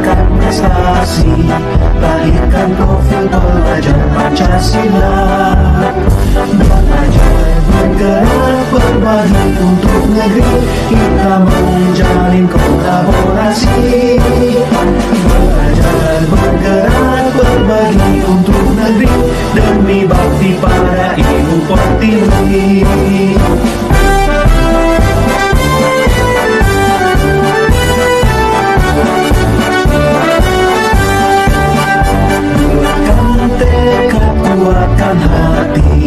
gerakan prestasi, lahirkan profil pelajar Pancasila. Belajar bergerak berbagi untuk negeri, kita menjalin kolaborasi. Belajar bergerak berbagi untuk negeri, demi bakti pada Ibu Pertiwi. Kuatkan hati,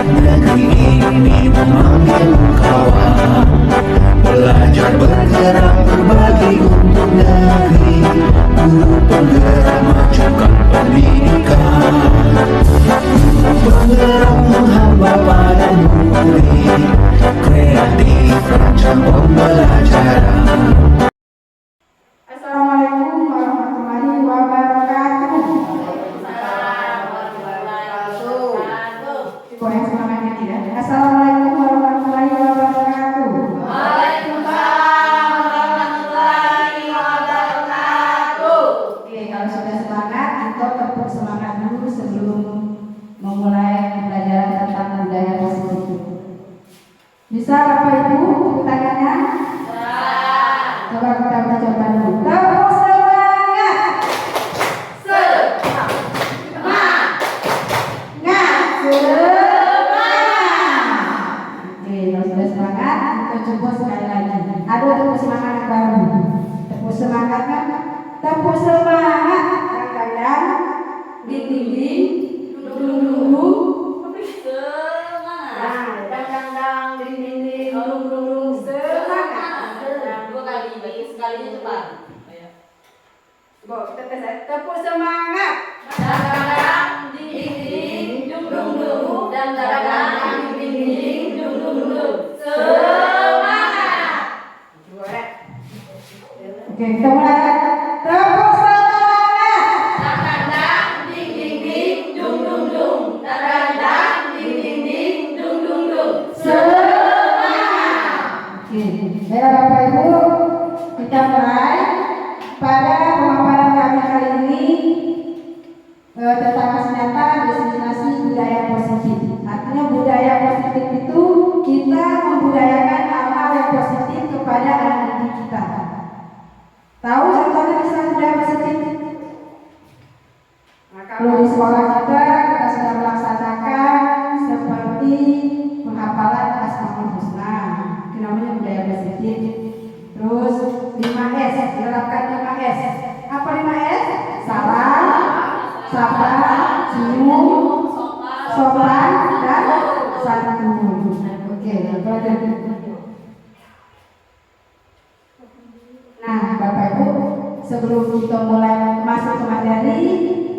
negeri ini memanggil kawan. Belajar bergerak berbagi untuk negeri, guru penggerak majukan pendidikan. Guru penggerak menghamba pada murid, kreatif rancang pembelajaran. Assalamualaikum warahmatullahi wabarakatuh. Boleh semangatnya tidak? Assalamualaikum warahmatullahi wabarakatuh. Waalaikumsalam warahmatullahi wabarakatuh. Oke, kalau sudah semangat, kita tepuk semangat dulu sebelum memulai pembelajaran tentang budaya positif. Bisa Bapak Ibu tepuk tangannya? Coba kita coba dulu. Tepuk semangat. Coba sekali lagi. Ada tepuk semangat yang baru. Tepuk semangatnya. Tepuk semangat. Kadang-kadang dinding dulu. Semangat. Kadang-kadang dinding dulu. Semangat. Dua kali, sekalinya cepat. Coba kita tes. Tepuk semangat. Kadang-kadang dinding dung dung dan kadang-kadang dinding dung dung. Oke, kita mulai. Tepuk semangat. Kadang-kadang ding ding ding dung dung dung. Kadang-kadang ding ding ding dung dung dung. Semangat. Oke, baiklah Bapak Ibu, kita mulai. Pada pemaparan kami kali ini tentang kesehatan destinasi budaya positif. Artinya budaya positif itu kita membudayakan hal-hal yang positif kepada anak didik kita. Tahu contohnya misalnya budaya positif? Nah, kalau di sekolah kita sudah melaksanakan seperti penghafalan Asmaul Husna, itu namanya budaya positif. Terus 5S, diterapkan 5S. Apa 5S? Salam, sapa, senyum, sopan, dan santun. Oke, nah Bapak Ibu, sebelum kita mulai masuk ke materi,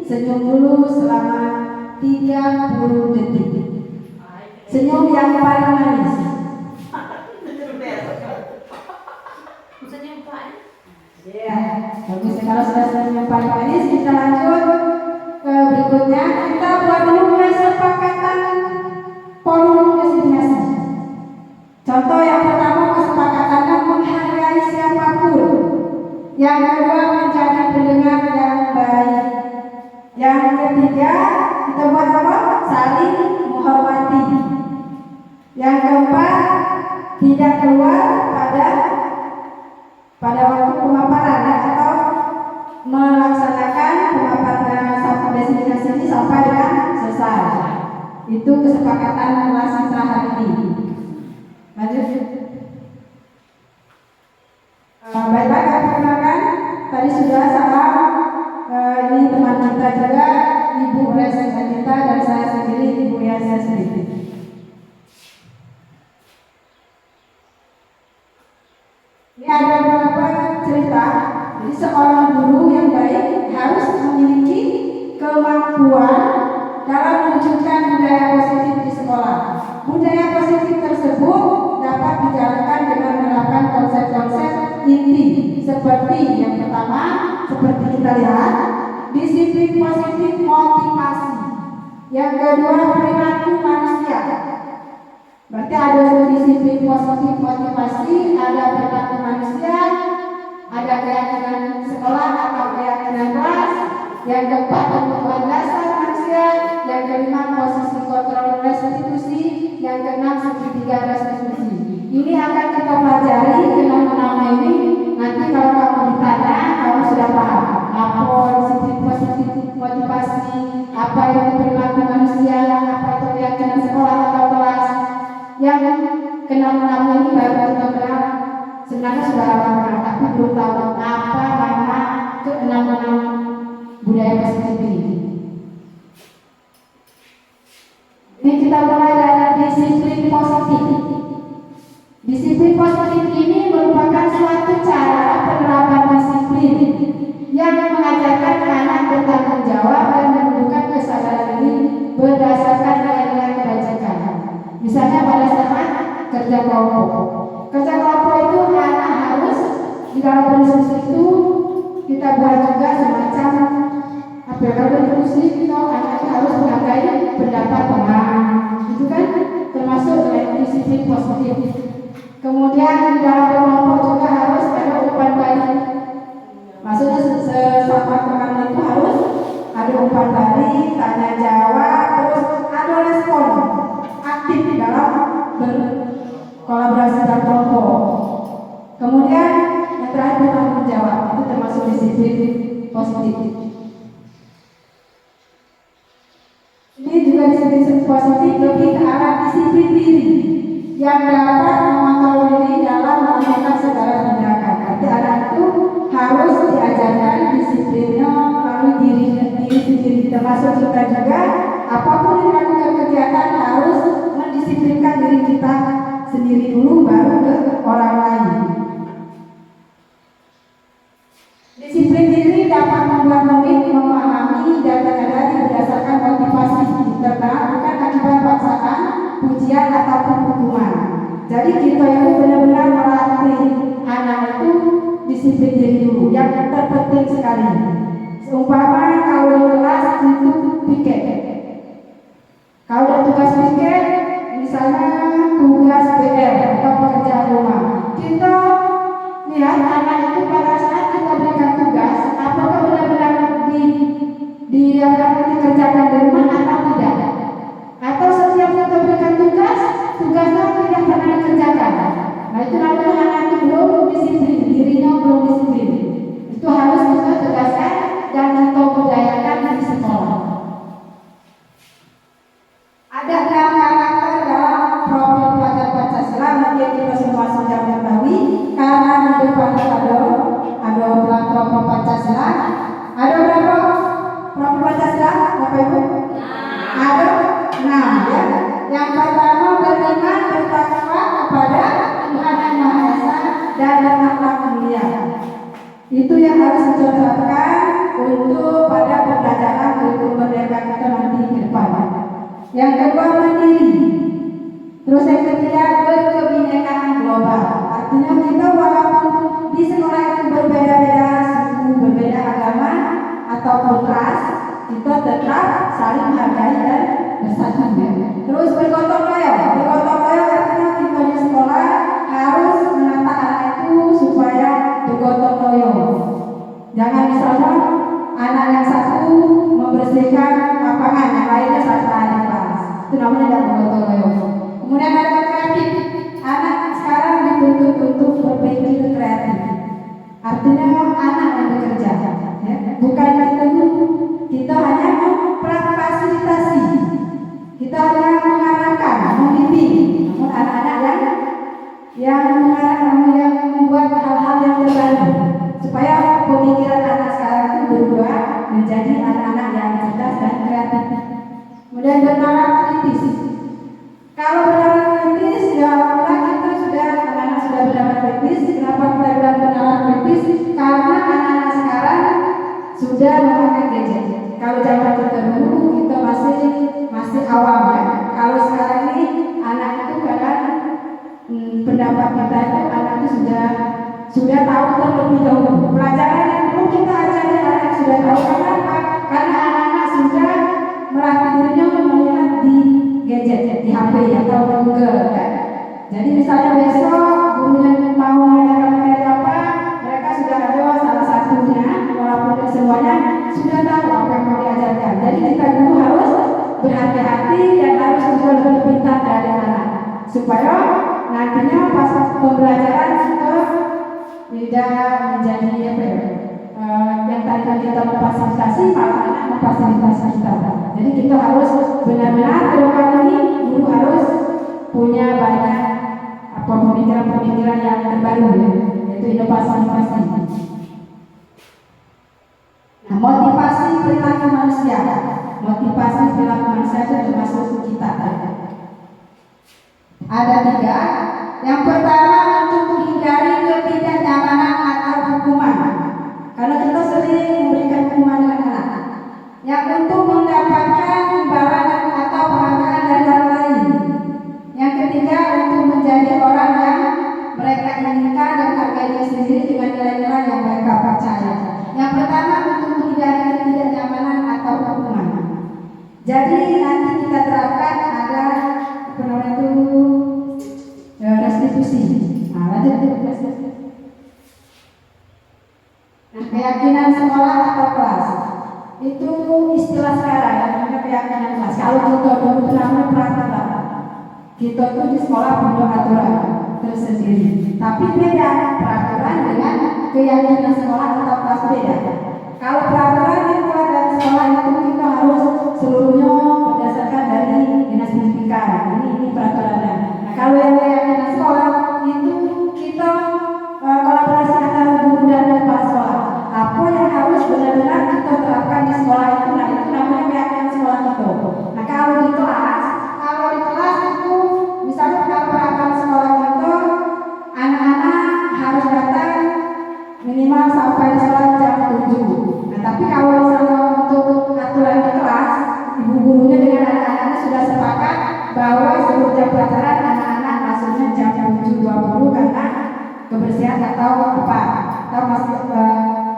senyum dulu selama 30 detik. Senyum yang paling manis. Ya, bagus. Kalau sudah senyum yang paling manis, kita lanjut ke berikutnya. Kita buat dulu kesepakatan forum destinasi. Contoh yang pertama, kesepakatannya menghargai siapapun. Yang kedua, menjadi pendengar yang baik. Yang ketiga, kita buat apa? Saling menghormati. Yang keempat, tidak keluar pada waktu pemaparan atau melaksanakan pemaparan satu destinasi ini sampai dengan selesai. Itu kesepakatan kelas kita hari ini. Lanjut. Baik-baik, kami perkenalkan. Tadi sudah salam. Ini teman kita juga, Ibu Resa kita, dan saya sendiri, Ibu Yasa sendiri. Ini ada beberapa cerita. Jadi seorang guru yang baik harus memiliki kemampuan dalam mewujudkan budaya positif di sekolah. Budaya positif tersebut dapat dijalankan dengan menerapkan konsep-konsep inti seperti yang pertama, seperti kita lihat, disiplin positif motivasi. Yang kedua, perilaku manusia. Berarti ada disiplin positif motivasi, ada perilaku manusia, ada keyakinan sekolah atau yang keempat kebutuhan dasar manusia, yang kelima posisi kontrol restitusi, yang keenam segitiga restitusi. Ini akan kita pelajari nama ini. Nanti kalau kamu ditanya, kamu sudah paham apa disiplin positif, motivasi, apa itu perilaku manusia, apa itu keyakinan sekolah atau kelas. Yang keenam ini baru kita kenal. Sebenarnya sudah lama, tapi belum tahu apa nama keenam budaya positif ini. Ini kita mulai dari disiplin positif. Disiplin positif ini merupakan suatu cara penerapan disiplin yang mengajarkan anak bertanggung jawab dan menunjukkan kesadaran diri berdasarkan nilai-nilai kebajikan. Misalnya pada saat kerja kelompok. Kerja kelompok itu anak harus di dalam diskusi itu kita buat juga semacam kalau diskusi itu anak harus menghargai pendapat teman. Itu kan termasuk disiplin positif. Kemudian di dalam kelompok juga harus ada umpan balik. Maksudnya sesama teman itu harus ada umpan balik, tanya jawab, terus ada respon aktif dalam berkolaborasi dalam kelompok. Kemudian yang terakhir bertanggung jawab, itu termasuk disiplin positif. Ini juga disiplin positif lebih ke arah disiplin diri yang dapat mengontrol diri dalam melakukan segala tindakan. Arti anak itu harus diajarkan disiplinnya melalui diri sendiri, termasuk kita juga apapun yang dilakukan kegiatan harus mendisiplinkan diri kita sendiri dulu baru ke orang lain. Disiplin diri dapat membuat murid memahami dan menyadari berdasarkan motivasi internal, bukan akibat paksaan, pujian ataupun hukuman. Jadi kita itu benar-benar melatih anak itu disiplin diri dulu, yang terpenting sekali. Seumpama kalau di kelas itu piket. Kalau ada tugas piket, misalnya tugas PR atau pekerjaan rumah, kita lihat anak itu pada saat kita berikan tugas, apakah benar-benar dikerjakan di rumah atau tidak? Atau setiap kita berikan tugas, tugasnya tidak pernah dikerjakan. Nah itu namanya anak itu belum disiplin, dirinya belum disiplin. Itu harus kita tegaskan dan kita budayakan di sekolah. Ada 6 karakter dalam profil pelajar Pancasila, mungkin kita semua sudah mengetahui karena di depan ada profil Pancasila. Ada berapa profil Pancasila, Bapak Ibu? Ada 6 ya. Yang pertama beriman bertakwa kepada Tuhan Yang Maha Esa dan berakhlak mulia. Itu yang harus dicontohkan untuk pada pembelajaran kurikulum merdeka kita nanti ke depan. Yang kedua mandiri. Terus yang ketiga berkebinekaan global. Artinya kita walaupun di sekolah itu berbeda-beda suku, berbeda agama ataupun ras, kita tetap saling menghargai dan bersatu. Terus bergotong royong. Bergotong royong artinya kita di sekolah harus menata anak itu supaya bergotong royong. Jangan misalnya anak yang satu membersihkan lapangan, yang lainnya santai di kelas. Itu namanya tidak bergotong royong. Kemudian ada kreatif. Anak sekarang dituntut untuk berpikir kreatif. Artinya anak yang bekerja, ya. Bukan kita hanya memfasilitasi, kita hanya mengarahkan, membimbing. Namun anak-anak yang membuat hal-hal yang terbaru supaya pemikiran anak sekarang itu berubah menjadi anak-anak yang cerdas dan kreatif. Kemudian bernalar kritis. Kalau bernalar kritis, ya kita sudah anak-anak sudah bernalar kritis. Kenapa kita bilang bernalar kritis? Karena anak-anak sekarang sudah memakai gadget. Kalau zaman kita dulu kita masih awam ya. Kalau sekarang ini anak itu kadang pendapat kita itu anak itu sudah tahu terlebih dahulu. Pelajaran yang perlu kita ajari anak sudah tahu. Kenapa? Karena anak-anak sudah melatih dirinya melihat di gadget, di HP atau di Google kan. Jadi misalnya besok gurunya mau mengajarkan materi apa, mereka sudah ada salah satunya, walaupun semuanya sudah tahu supaya nantinya pas pembelajaran kita tidak menjadi apa ya, yang tadi kita memfasilitasi malah anak memfasilitasi kita. Jadi kita harus benar-benar ke depan ini guru harus punya banyak pemikiran-pemikiran yang terbaru ya, yaitu inovasi-inovasi. Nah, motivasi perilaku manusia itu termasuk kita. Ada 3. Yang pertama, untuk menghindari ketidaknyamanan atau hukuman. Karena kita sering memberikan hukuman dengan anak. Yang untuk mendapatkan imbalan atau penghargaan dari orang lain. Yang ketiga, untuk menjadi orang yang mereka inginkan dan harganya sendiri dengan nilai-nilai yang mereka percaya. Yang pertama, untuk menghindari ketidaknyamanan atau hukuman. Jadi nanti kita terapkan ada restitusi. Nah, keyakinan sekolah atau kelas itu istilah sekarang ya, namanya keyakinan kelas. Kalau kita dulu namanya peraturan, kita tuh di sekolah punya aturan tersendiri. Tapi beda peraturan dengan keyakinan sekolah atau kelas beda. Kalau peraturan yang keluar dari sekolah itu kita harus seluruhnya berdasarkan dari dinas pendidikan. Ini peraturannya. Nah, kalau yang keyakinan sekolah itu kita kolaborasi antara guru dan kepala sekolah. Apa yang harus benar-benar kita terapkan di sekolah itu, nah itu namanya keyakinan sekolah itu. Nah, kalau di kelas itu misalnya kalau peraturan sekolah itu anak-anak harus datang minimal sampai sekolah jam 7. Nah, tapi kalau misalnya untuk aturan di kelas, ibu gurunya dengan anak-anaknya sudah sepakat bahwa sebelum jam pelajaran anak-anak masuknya jam 7.20 karena kebersihan atau apa. Atau masih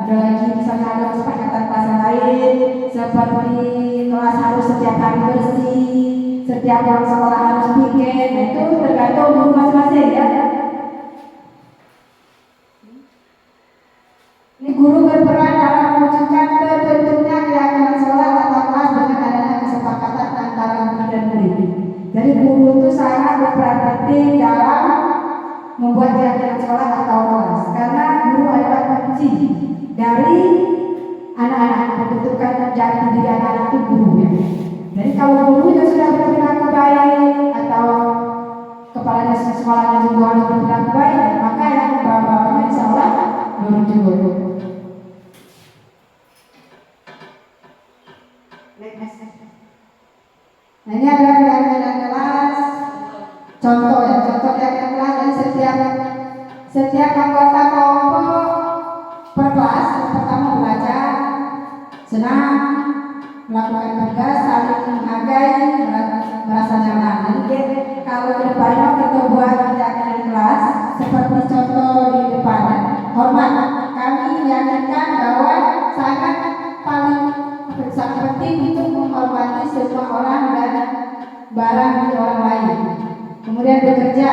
ada lagi misalnya ada kesepakatan kelas lain seperti kelas harus setiap hari bersih, setiap orang sekolah harus piket. Nah, itu tergantung guru masing-masing ya. Ini guru berperan dalam mewujudkan terbentuknya keyakinan sekolah atau kelas dengan adanya kesepakatan antara guru dan murid. Jadi guru itu sangat berperan penting dalam membuat keyakinan sekolah atau kelas, karena guru adalah kunci dari anak-anak, pembentukan jati diri anak-anak itu guru ya. Jadi kalau gurunya sudah berperilaku baik atau kepala sekolahnya juga harus berperilaku baik, maka yang bawah-bawahnya insya Allah nurut juga. Nah, ini adalah keyakinan kelas. Contoh keyakinan kelas dari setiap anggota kelompok per kelas. Yang pertama belajar, senang, melakukan tugas, saling menghargai, merasa nyaman. Jadi kalau ke depannya kita buat keyakinan kelas seperti contoh di depan, hormat. Kami meyakinkan bahwa sangat penting untuk menghormati semua orang dan barang milik orang lain. Kemudian bekerja,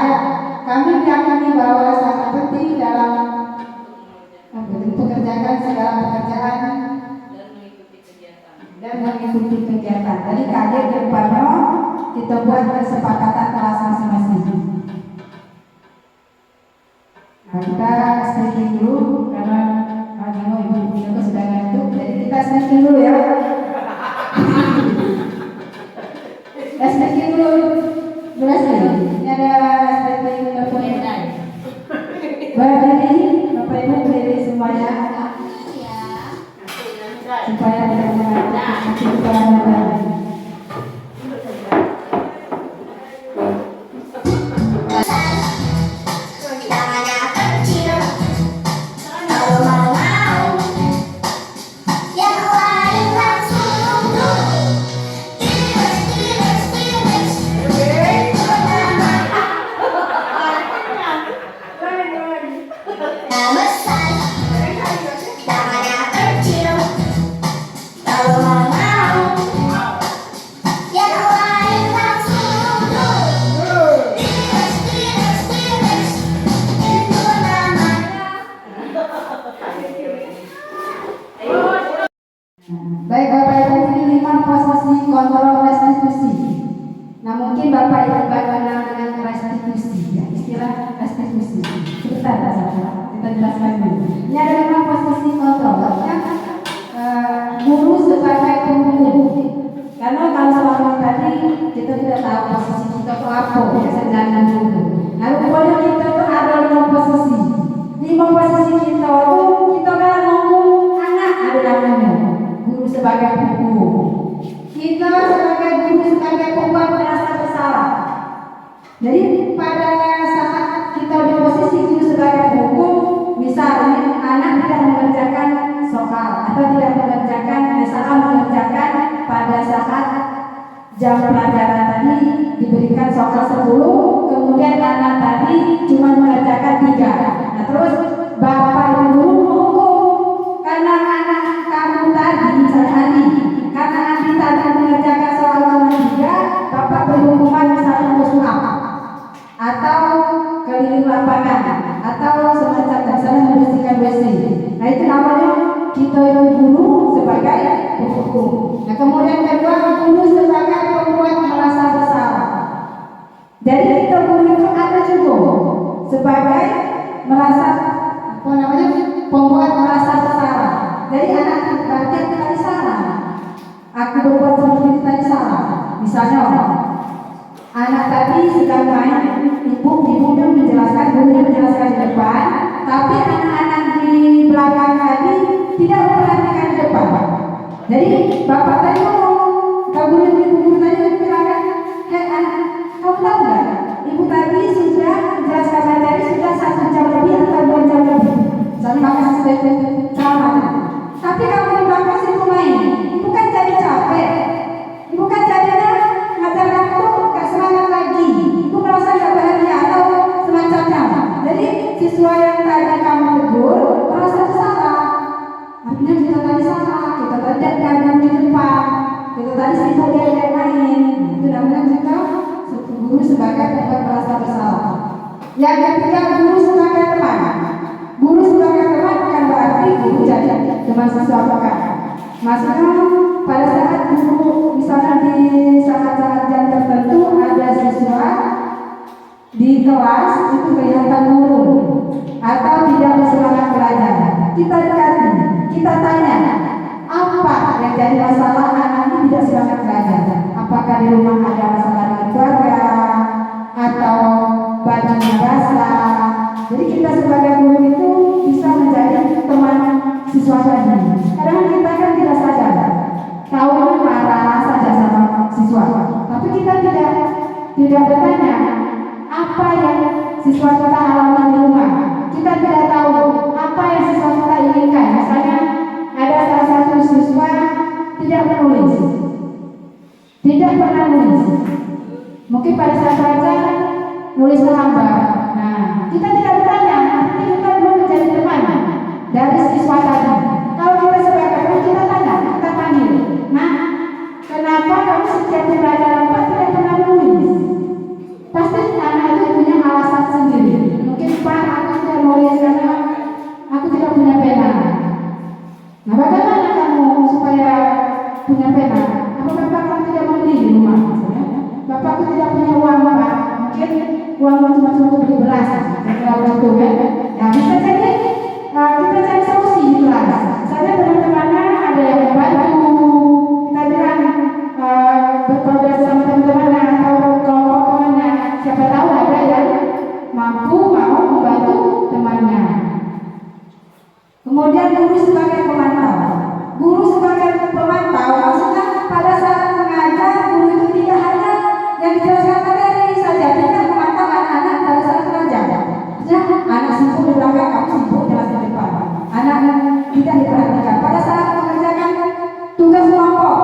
kami meyakini bahwa sangat penting dalam mempekerjakan segala pekerjaan dan mengikuti kegiatan. Jadi kaget ke depannya kita buat kesepakatan kelas masing-masing. Nah, kita speaking dulu karena ibu juga sudah ngantuk, jadi kita speaking dulu ya. Speaking dulu, berhasil. Ini ada speaking berpengalaman. Berdiri, Bapak Ibu berdiri semuanya, supaya tidak mengantuk kehidupan. Baik Bapak Ibu, ini 5 posisi kontrol restitusi. Nah mungkin Bapak Ibu kenal dengan restitusi, ya, istilah restitusi. Sebentar Pak Saudara, kita jelaskan dulu. Ini ada memang posisi kontrol, ya, guru sebagai penghukum. Karena kalau selama tadi kita tidak tahu posisi kita itu apa, ya sedangkan dulu. Nah rupanya kita itu ada 5 posisi. 5 posisi kita itu kita kan ngomong anak ada namanya guru sebagai penghukum. Kita sebagai guru sebagai pembuat merasa bersalah. Jadi pada saat kita di posisi guru sebagai hukum, misalnya anak tidak mengerjakan soal atau tidak mengerjakan, misalnya mengerjakan pada saat jam pelajaran tadi diberikan soal 10, kemudian anak tadi cuma mengerjakan 3. Nah terus bapak ibu guru menghukum karena anak kamu tadi misalnya Andi, karena Andi tadi mengerjakan soal cuma 3, bapak berhukuman misalnya bersuap atau keliling lapangan atau semacamnya, misalnya membersihkan WC. Nah itu namanya kita itu guru sebagai penghukum. Nah kemudian kedua, guru sebagai pembuat merasa bersalah. Jadi kita guru itu ada juga sebagai merasa apa namanya pembuat merasa bersalah. Jadi anak berarti tadi salah. Aku berbuat seperti itu tadi salah. Misalnya anak tadi sedang main, ibunya menjelaskan, gurunya menjelaskan di depan, tapi anak-anak di belakang tadi tidak memperhatikan di depan. Jadi bapak tadi ngomong, ibu tadi bilang, hei anak, kamu tahu nggak? Ibu tadi sudah menjelaskan materi sudah 1 jam lebih atau 2 jam lebih. Misalnya makasih sudah sama. Tapi kamu di belakang situ main, ibu kan jadi capek, ibu kan jadinya ngajar kamu gak semangat lagi, ibu merasa gak bahagia atau semacamnya. Jadi siswa yang tadi kamu tegur merasa bersalah. Artinya kita tadi salah, kita tadi tidak di depan, kita tadi sibuk dia main. Itu namanya kita guru sebagai pembuat merasa bersalah. Yang ketiga, guru sebagai teman. Guru sebagai teman bukan berarti guru jadi teman siswa bukan. Maksudnya pada saat guru misalnya di saat-saat jam tertentu ada siswa di kelas itu kelihatan murung atau tidak bersemangat belajar, kita dekati, kita tanya apa yang jadi masalah anak ini tidak semangat belajar. Apakah di rumah ada masalah dengan keluarga atau bajunya basah. Jadi kita sebagai guru itu bisa menjadi teman siswa tadi. Kadang kita kan tidak sadar, tahu marah saja sama siswa, tapi kita tidak bertanya apa yang siswa kita alami di rumah. Kita tidak tahu apa yang siswa kita inginkan. Misalnya ada salah satu siswa tidak menulis, tidak pernah nulis. Mungkin pada saat belajar nulis lambat. Nah, kita tidak bertanya, tapi kita belum menjadi teman dari siswa tadi. Kalau kita sebagai guru kita tanya, kita panggil, nah, kenapa kamu setiap belajar lambat tidak pernah nulis? Pasti anak itu punya alasan sendiri. Mungkin Pak, aku tidak nulis karena aku tidak punya pena. Nah, bagaimana kamu supaya punya pena? Apakah Bapak tidak mau beli di rumah? Bapakku tidak punya uang, Pak. Mungkin uang cuma untuk beli beras. Kalau itu kan, ya bisa jadi kita cari solusi di kelas. Misalnya teman-temannya ada yang membantu, kita bilang berkolaborasi sama teman-temannya atau kelompok temannya. Siapa tahu ada yang mampu mau membantu temannya. Kemudian guru sebagai pemantau. Guru sebagai pemantau maksudnya pada saat mengajar guru itu tidak hanya yang dijelaskan materi saja, tidak memantau anak-anak pada saat belajar. Ya, anak sibuk di belakang, kamu sibuk jelas di depan. Anak tidak diperhatikan pada saat mengerjakan tugas kelompok.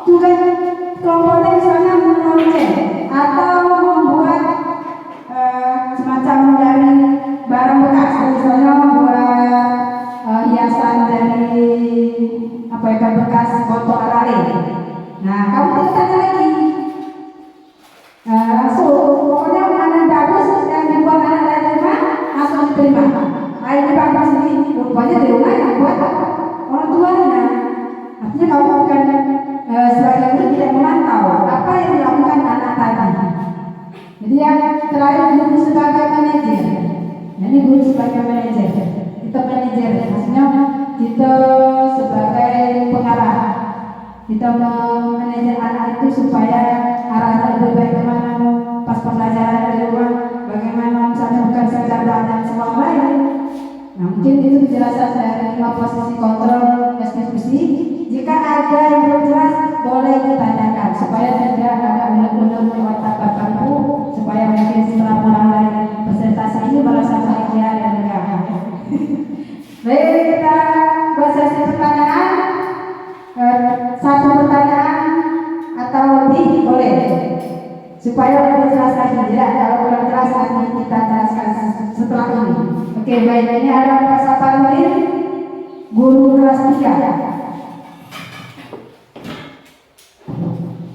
Tugas kelompoknya misalnya menulis atau membuat semacam dari barang bekas, misalnya membuat hiasan dari apa ya, bekas botol arale. Nah, kamu tidak tanya lagi. Langsung, pokoknya mana bagus yang dibuat anak dari rumah langsung diterima. Ini bagus ini, rupanya di rumah yang buat orang tuanya. Nah, Artinya kamu bukan sebagai guru tidak memantau apa yang dilakukan anak tadi. Jadi yang terakhir guru sebagai manajer. Ini guru sebagai manajer. Kita manajer, maksudnya kita sebagai pengarah. Kita memanajer anak itu supaya arahnya lebih baik kemana pas pembelajaran di rumah. Bagaimana misalnya bukan sekedar belajar sekolah lain. Nah, mungkin itu penjelasan dari 5 posisi kontrol diskusi. Jika ada yang belum jelas, boleh ditanyakan supaya tidak ada unek-unek di otak Bapak Ibu, supaya mungkin setelah pulang dari presentasi ini merasa bahagia dan lega. Baik, kita buat sesi pertanyaan. Satu pertanyaan atau lebih boleh, supaya lebih jelas lagi. Ya, kalau kurang jelas nanti kita jelaskan setelah ini. Oke, baik. Ini ada Pak Saparudin, guru kelas 3.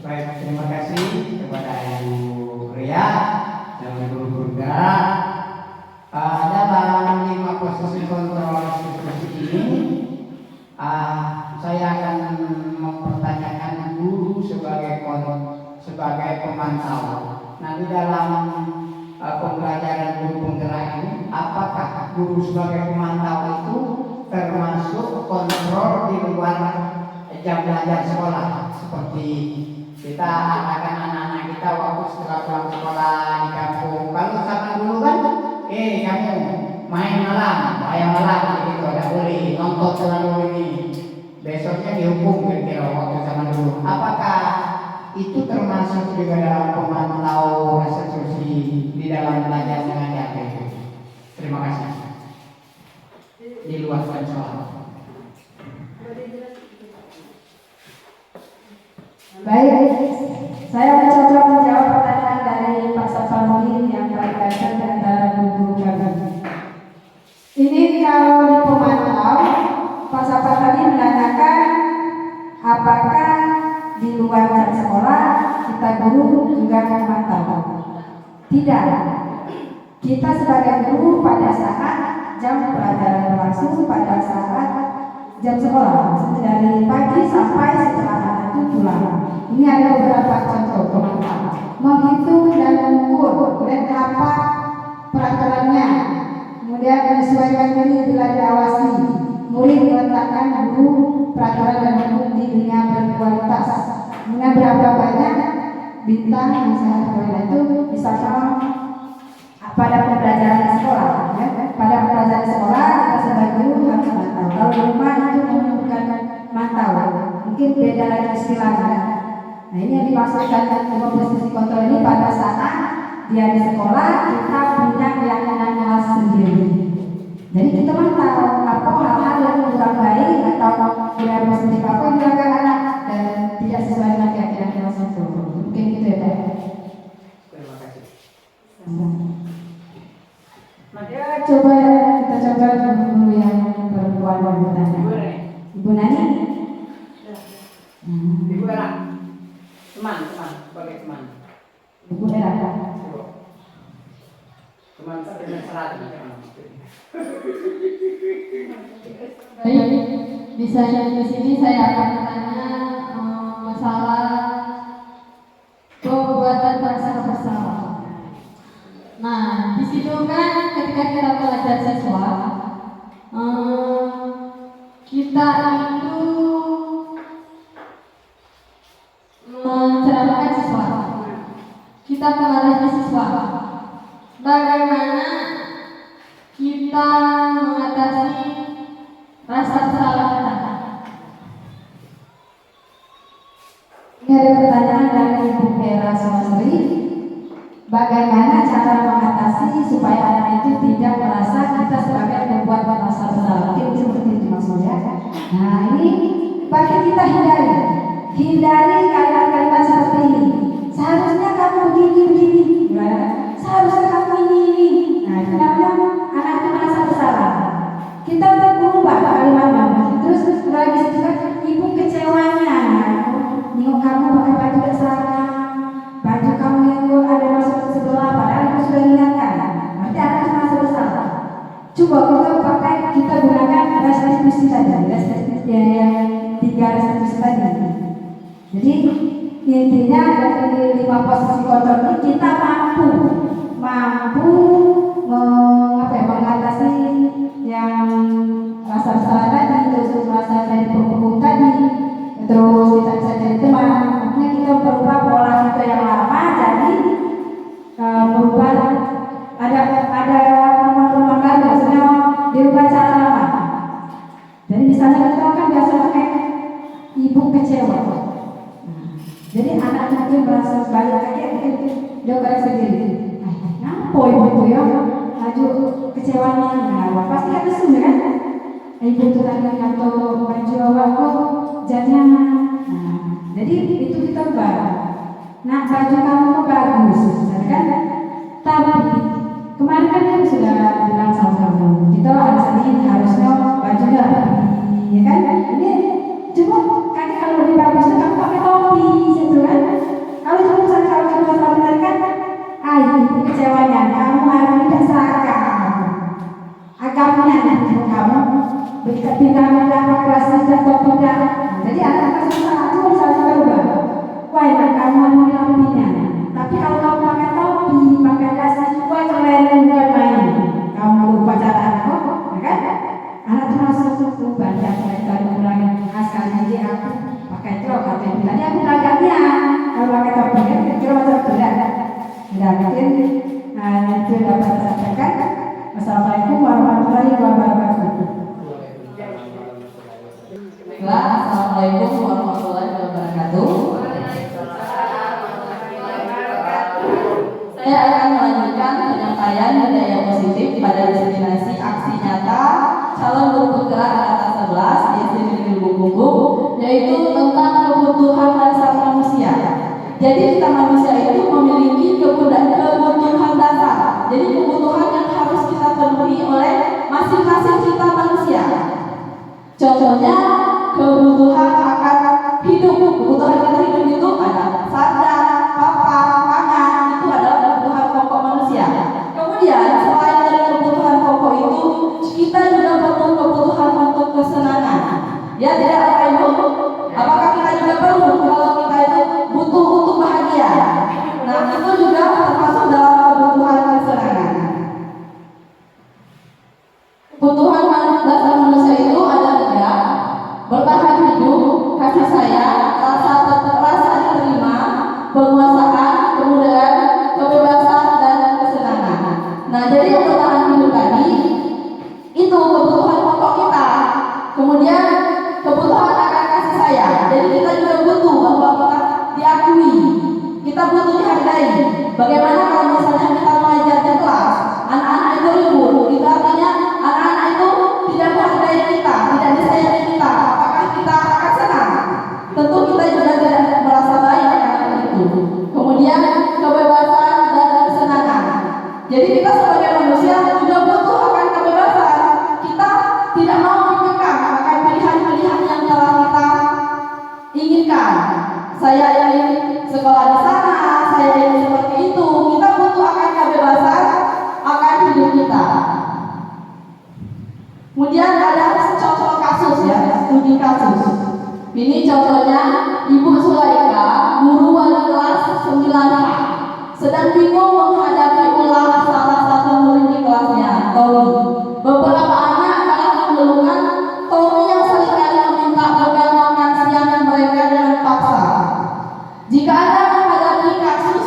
Baik, terima kasih kepada Ibu Ria dan guru-guru dalam 5 posisi kontrol diskusi ini. Saya akan mempertanyakan guru sebagai pemantau. Nanti dalam pembelajaran guru penggerak ini, apakah guru sebagai pemantau itu termasuk kontrol di luar jam belajar sekolah, seperti kita akan anak-anak kita waktu setelah pulang sekolah di kampung. Kalau sama dulu kan, kamu main malam gitu, tidak boleh nonton selalu ini. Besoknya dihukum kira-kira waktu zaman dulu. Apakah itu termasuk juga dalam pemantau eksekusi di dalam belajar mengajar itu? Terima kasih. Di luar sekolah. Baik, saya mencoba menjawab pertanyaan dari Pak Saparudin yang berkaitan di antara guru-guru kami. Ini kalau di pemantau, Pak Saparudin menanyakan apakah di luar jam sekolah kita guru juga memantau? Tidak. Kita sebagai guru pada saat jam pelajaran berlangsung, pada saat jam sekolah, maksudnya dari pagi sampai setelah anak itu pulang. Ini ada beberapa contoh pemantau. Menghitung dan mengukur, kemudian apa peraturannya, kemudian menyesuaikan diri bila diawasi. Murid meletakkan guru peraturan dan hukum di dunia berkualitas. Kemudian berapa banyak bintang misalnya itu misalkan pada pembelajaran sekolah, ya. Pada pembelajaran sekolah kita sebagai guru harus mantau. Kalau di rumah itu bukan mantau, mungkin beda lagi istilahnya. Nah, ini yang dimaksudkan dengan posisi kontrol ini pada saat dia di sekolah kita punya keyakinan kelas sendiri. Jadi kita mantau apa hal-hal yang kurang baik atau tidak positif apa yang dilakukan anak dan tidak sesuai dengan keyakinan kelas itu. Mungkin gitu ya Pak. Terima kasih. Ya, coba kita coba dulu yang perempuan yang bertanya. Ibu Nani. Ibu Era. Teman, sebagai teman. Ibu Era. Teman saya dengan serat. Baik, bisa di sini saya akan bertanya masalah pembuatan prasangka bersalah. Nah, di situ kan ketika kita belajar siswa, kita itu mencerahkan siswa, kita mengarahkan siswa. Bagaimana kita mengatasi rasa bersalah kita? Ini ada pertanyaan dari Ibu Vera Sumasri. Bagaimana cara mengatasi supaya anak itu tidak merasa kita sebagai pembuat rasa bersalah? Mungkin seperti itu maksudnya. Nah, ini bagi kita hindari kalimat-kalimat seperti ini. Seharusnya kamu begini, seharusnya kamu ini. Nah, itu namanya anak itu merasa bersalah. Kita untuk mengubah kalimatnya. Terus lagi juga ibu kecewanya. Nengok kamu pakai baju tidak salah, baju kamu yang ada masuk ke sebelah, padahal ibu sudah ingatkan. Nanti anak itu merasa bersalah. Coba kita gunakan restitusi tadi, restitusi yang 3 garis itu tadi. Jadi intinya dari 5 posisi kontrol ini kita mampu mengatasi yang rasa bersalah tadi, terus rasa dari pembunuh tadi, terus kita bisa jadi teman. Makanya kita berubah pola kita yang lama jadi berubah ada rumah baru, maksudnya dirubah cara lama. Jadi misalnya kita kan biasa pakai ibu kecewa. Jadi anak mungkin merasa balik lagi, mungkin dia koreksi sendiri. Kenapa ibu itu ya? Laju kecewanya, nah, pasti kan kesel kan? Ibu itu tadi atau baju awakku jadinya. Nah, jadi itu kita ubah. Nah, baju kamu kok bagus, kan? Tapi kemarin kan dia sudah bilang sama kamu, kita harusnya bajunya rapi, ya kan? Ini cuma kan kalau lebih bagus kamu pakai topi, gitu kan? Kalau cuma misalnya kalau kita salah benar kan, ibu kecewanya kamu hari ini tidak serakah, agamnya nanti kamu pindah kelas tidak atau pindah. Jadi anak susah itu misalnya berubah. Wah, kamu mau rapinya. Tapi kalau kamu pakai topi, pakai dasi, wah keren bukan main. Kamu lupa cara kok, ya kan? Anak tuh langsung berubah ya, dari mulai asalnya dia aku pakai rok atau yang tadi aku agaknya kalau pakai topi kan kira macam berat. Tidak mungkin. Nah, itu dapat saya sampaikan. Assalamualaikum warahmatullahi wabarakatuh. Assalamualaikum warahmatullahi wabarakatuh. Saya akan melanjutkan penyampaian budaya positif pada destinasi aksi nyata calon guru penggerak angkatan 11 di SD Negeri Lubuk, yaitu tentang kebutuhan dasar manusia. Jadi kita manusia itu memiliki kebutuhan dasar. Jadi kebutuhan yang harus kita penuhi oleh masing-masing kita manusia. Contohnya kebutuhan akan hidup. Kebutuhan kita hidup itu ada sandang, papan, pangan, itu adalah kebutuhan pokok manusia. Kemudian selain dari kebutuhan pokok itu, kita juga perlu kebutuhan untuk kesenangan. Ya tidak apa ibu? Apakah kita juga perlu kalau kita itu butuh untuk bahagia? Nah itu juga termasuk dalam kebutuhan kesenangan. Kebutuhan dasar manusia itu ada 3: bertahan hidup, kasih sayang, rasa diterima, penguasaan, kemudahan, kebebasan dan kesenangan. Nah, jadi yang bertahan hidup tadi itu kebutuhan pokok kita. Kemudian kebutuhan akan kasih sayang. Jadi kita juga butuh bahwa kita diakui, kita butuh dihargai. Bagaimana kalau misalnya kita mengajar di kelas, anak-anak itu ribut, itu artinya anak-anak itu tidak menghargai kita, tidak disayangi kita. Apakah kita akan senang? Tentu kita juga tidak merasa baik dengan itu. Kemudian kebebasan dan kesenangan. Jadi kita sebagai manusia juga butuh akan kebebasan. Kita tidak mau dikekang akan pilihan-pilihan yang telah kita inginkan. Saya ingin sekolah di sana, saya ingin seperti itu. Kita butuh akan kebebasan akan hidup kita. Kemudian ada contoh kasus ya, studi kasus. Ini contohnya Ibu Sulaika, guru wali kelas 9A, sedang bingung menghadapi ulah salah satu murid di kelasnya, Tommy. Beberapa anak malah mengeluhkan Tommy yang seringkali meminta bekal makan siang mereka dengan paksa. Jika Anda menghadapi kasus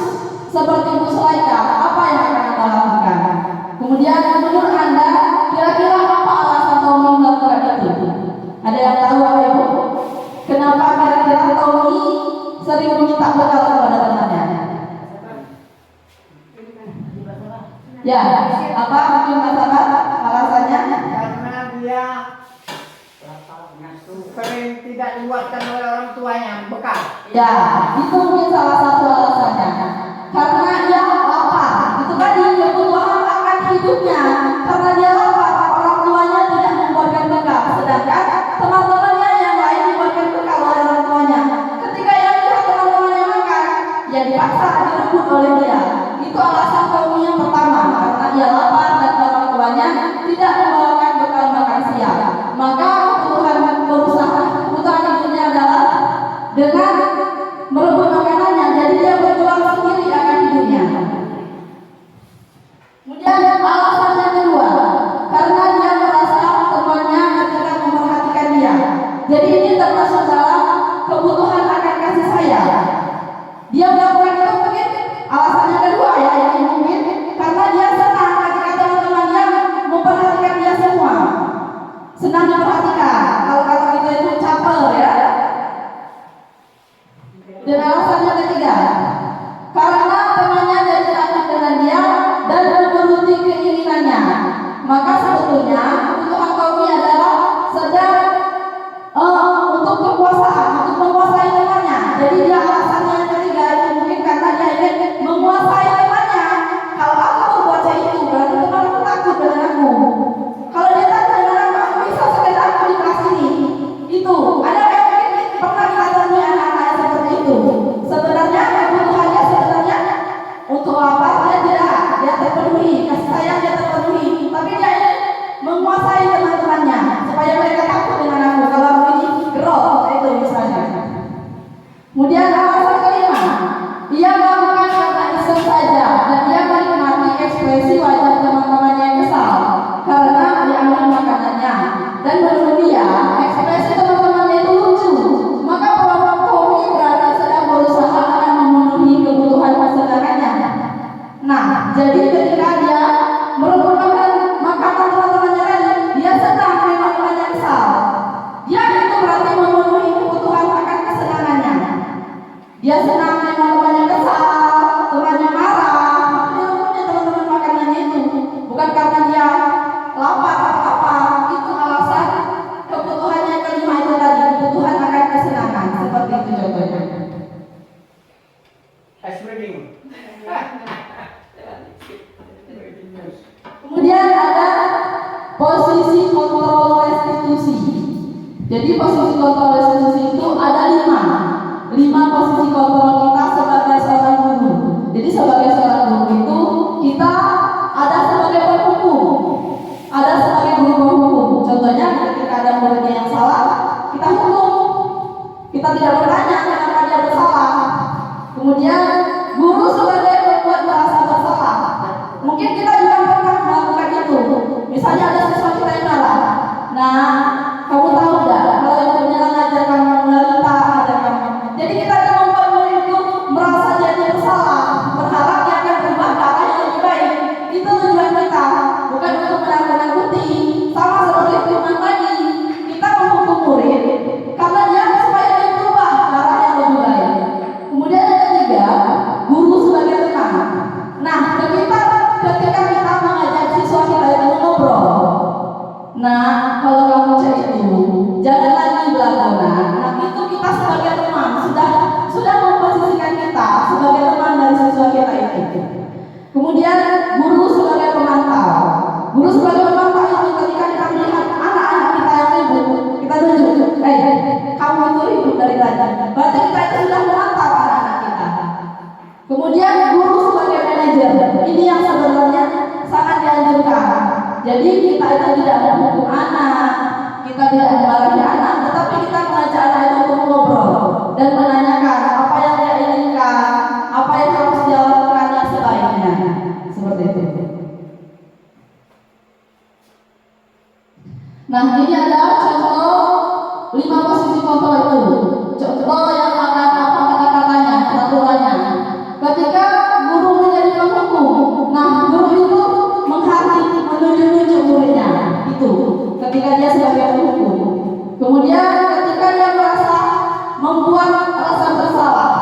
seperti Ibu Sulaika, apa yang akan Anda lakukan? Kemudian menurut Anda, kira-kira apa alasan Tommy melakukan itu? Ada yang tahu apa Ibu? Kenapa kira-kira Tommy sering meminta bekal kepada temannya? Ya, apa mungkin masalah alasannya? Karena dia sering tidak dibuatkan oleh orang tuanya bekal. Ya, itu mungkin salah satu alasannya. Karena dia lapar. Itu tadi kebutuhan akan hidupnya. Karena dia lapar, orang tuanya tidak membuatkan bekal. Sedangkan teman-temannya yang lain dibuatkan bekal oleh orang tuanya. Ketika yang lihat teman-temannya makan, ya dipaksa direbut oleh dia. Itu alasan Tommy yang pertama. Karena dia lapar dan orang tuanya tidak membawakan bekal makan siang. Maka kebutuhan hidupnya kekuasaan, untuk menguasai temannya. Jadi dia alasannya yang ketiga itu mungkin karena dia ingin menguasai temannya. Kalau aku berbuat itu, berarti temanku takut dengan aku. Kalau dia takut dengan aku bisa sekedar aku di kelas ini. Itu ada yang mungkin pernah kita temui anak-anak yang seperti itu. Sebenarnya kebutuhannya sebenarnya untuk apa? Dia terpenuhi, kasih sayang dia terpenuhi, tapi dia ingin menguasai teman-temannya supaya mereka takut dengan aku. Kalau aku ini gerok, itu misalnya. Kemudian alasan kelima, ia melakukan karena iseng saja dan dia menikmati ekspresi wajah teman-temannya yang kesal karena diambil makanannya, dan menurut dia ekspresi teman-temannya itu lucu. Maka peluang komik berarti sedang berusaha akan memenuhi kebutuhan kesenangannya. Nah, jadi ketika dia merebut makanan teman-temannya tadi, dia senang memang temannya kesal. Dia itu berarti memenuhi kebutuhan akan kesenangannya. Dia senang memang temannya kesal, temannya marah, dia punya teman-teman makanannya itu. Bukan karena dia lapar atau apa, itu alasan kebutuhannya kelima itu tadi, kebutuhan akan kesenangan. Seperti itu contohnya. Kemudian ada posisi kontrol restitusi. Jadi posisi kontrol restitusi itu ada lima posisi kontrol kita sebagai seorang guru. Jadi sebagai seorang guru itu kita ada sebagai penghukum, ada sebagai guru penghukum. Contohnya ketika ada muridnya yang salah, kita hukum. Kita tidak bertanya kenapa dia bersalah. Kemudian guru sebagai pembuat merasa bersalah. Mungkin kita juga pernah melakukan itu. Misalnya ada siswa kita yang marah. Nah, kamu tahu nggak kalau ibunya ngajar kamu menderita, ngajar kamu. Jadi kita akan membuat murid itu merasa jadi bersalah, berharap dia akan berubah ke arah yang lebih baik. Itu tujuan kita, bukan untuk menakut-nakuti. Sama seperti firman tadi, kita menghukum murid karena dia supaya dia berubah ke arah yang lebih baik. Kemudian yang ketiga, guru sebagai teman. Nah, ketika kita mengajak siswa kita itu ngobrol, nah kalau kamu cek itu jangan lagi belakangan. Nah itu kita sebagai teman sudah memposisikan kita sebagai teman dari siswa kita itu. Kemudian guru sebagai pemantau. Guru sebagai pemantau itu ketika kita melihat anak-anak kita yang ribut, kita tunjuk, kamu itu ribut dari tadi. Berarti kita itu sudah memantau anak-anak kita. Kemudian guru sebagai manajer, ini yang sebenarnya sangat dianjurkan. Jadi kita itu tidak menghukum anak, kita tidak memarahi anak, tetapi kita mengajak anak itu untuk ngobrol dan menanyakan apa yang dia inginkan, apa yang harus dia lakukannya sebaiknya, seperti itu. Nah, ini adalah contoh 5 posisi kontrol itu. Contoh yang akan apa kata-katanya, peraturannya. Ketika guru menjadi penghukum, nah guru itu menghakimi, menunjuk muridnya. Itu ketika dia sebagai penghukum. Kemudian ketika dia merasa membuat rasa bersalah,